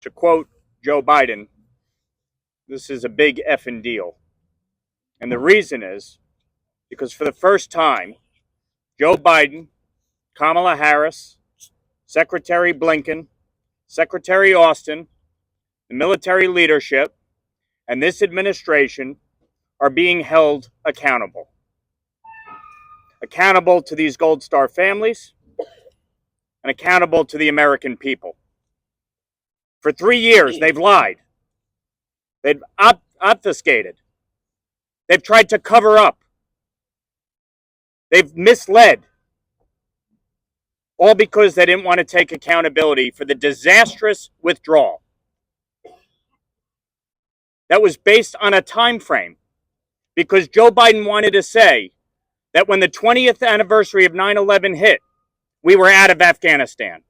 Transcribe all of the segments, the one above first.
To quote Joe Biden, this is a big effing deal. And the reason is because for the first time, Joe Biden, Kamala Harris, Secretary Blinken, Secretary Austin, the military leadership, and this administration are being held accountable. Accountable to these Gold Star families and accountable to the American people. For 3 years, they've lied. They've obfuscated. They've tried to cover up. They've misled. All because they didn't want to take accountability for the disastrous withdrawal that was based on a time frame, because Joe Biden wanted to say that when the 20th anniversary of 9/11 hit, we were out of Afghanistan.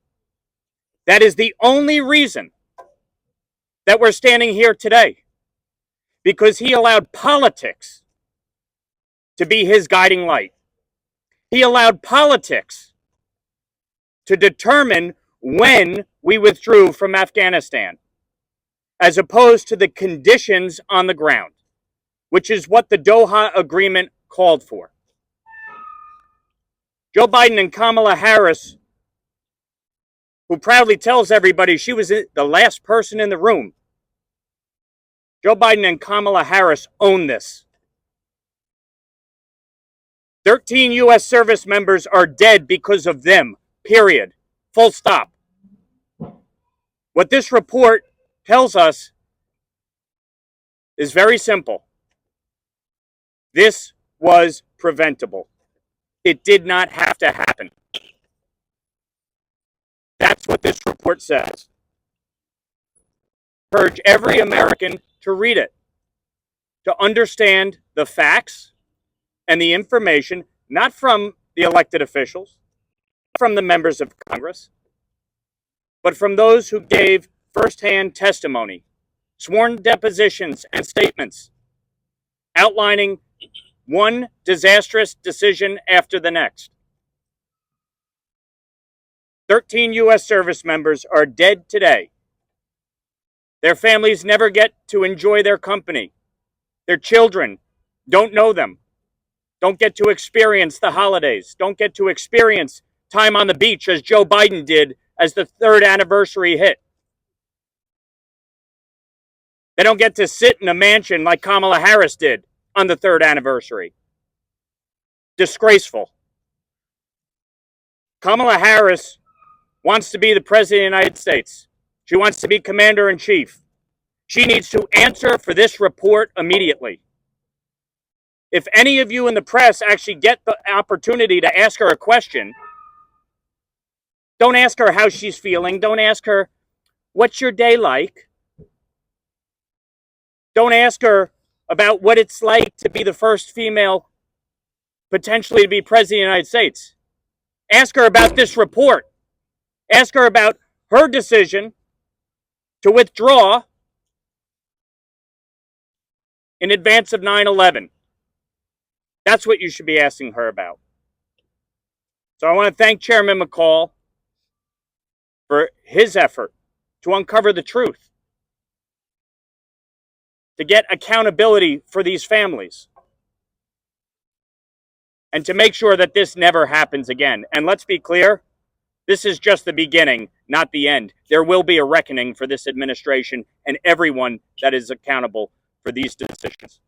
That is the only reason that we're standing here today, because he allowed politics to be his guiding light. He allowed politics to determine when we withdrew from Afghanistan, as opposed to the conditions on the ground, which is what the Doha Agreement called for. Joe Biden and Kamala Harris, who proudly tells everybody she was the last person in the room, Joe Biden and Kamala Harris own this. 13 U.S. service members are dead because of them, period. Full stop. What this report tells us is very simple. This was preventable. It did not have to happen. That's what this report says. I urge every American to read it, to understand the facts and the information, not from the elected officials, from the members of Congress, but from those who gave firsthand testimony, sworn depositions and statements outlining one disastrous decision after the next. 13 U.S. service members are dead today. Their families never get to enjoy their company. Their children don't know them, don't get to experience the holidays, don't get to experience time on the beach as Joe Biden did as the 3rd anniversary hit. They don't get to sit in a mansion like Kamala Harris did on the 3rd anniversary. Disgraceful. Kamala Harris wants to be the President of the United States. She wants to be Commander-in-Chief. She needs to answer for this report immediately. If any of you in the press actually get the opportunity to ask her a question, don't ask her how she's feeling. Don't ask her, what's your day like? Don't ask her about what it's like to be the first female potentially to be President of the United States. Ask her about this report. Ask her about her decision to withdraw in advance of 9/11. That's what you should be asking her about. So I want to thank Chairman McCall for his effort to uncover the truth, to get accountability for these families, and to make sure that this never happens again. And let's be clear, this is just the beginning, not the end. There will be a reckoning for this administration and everyone that is accountable for these decisions.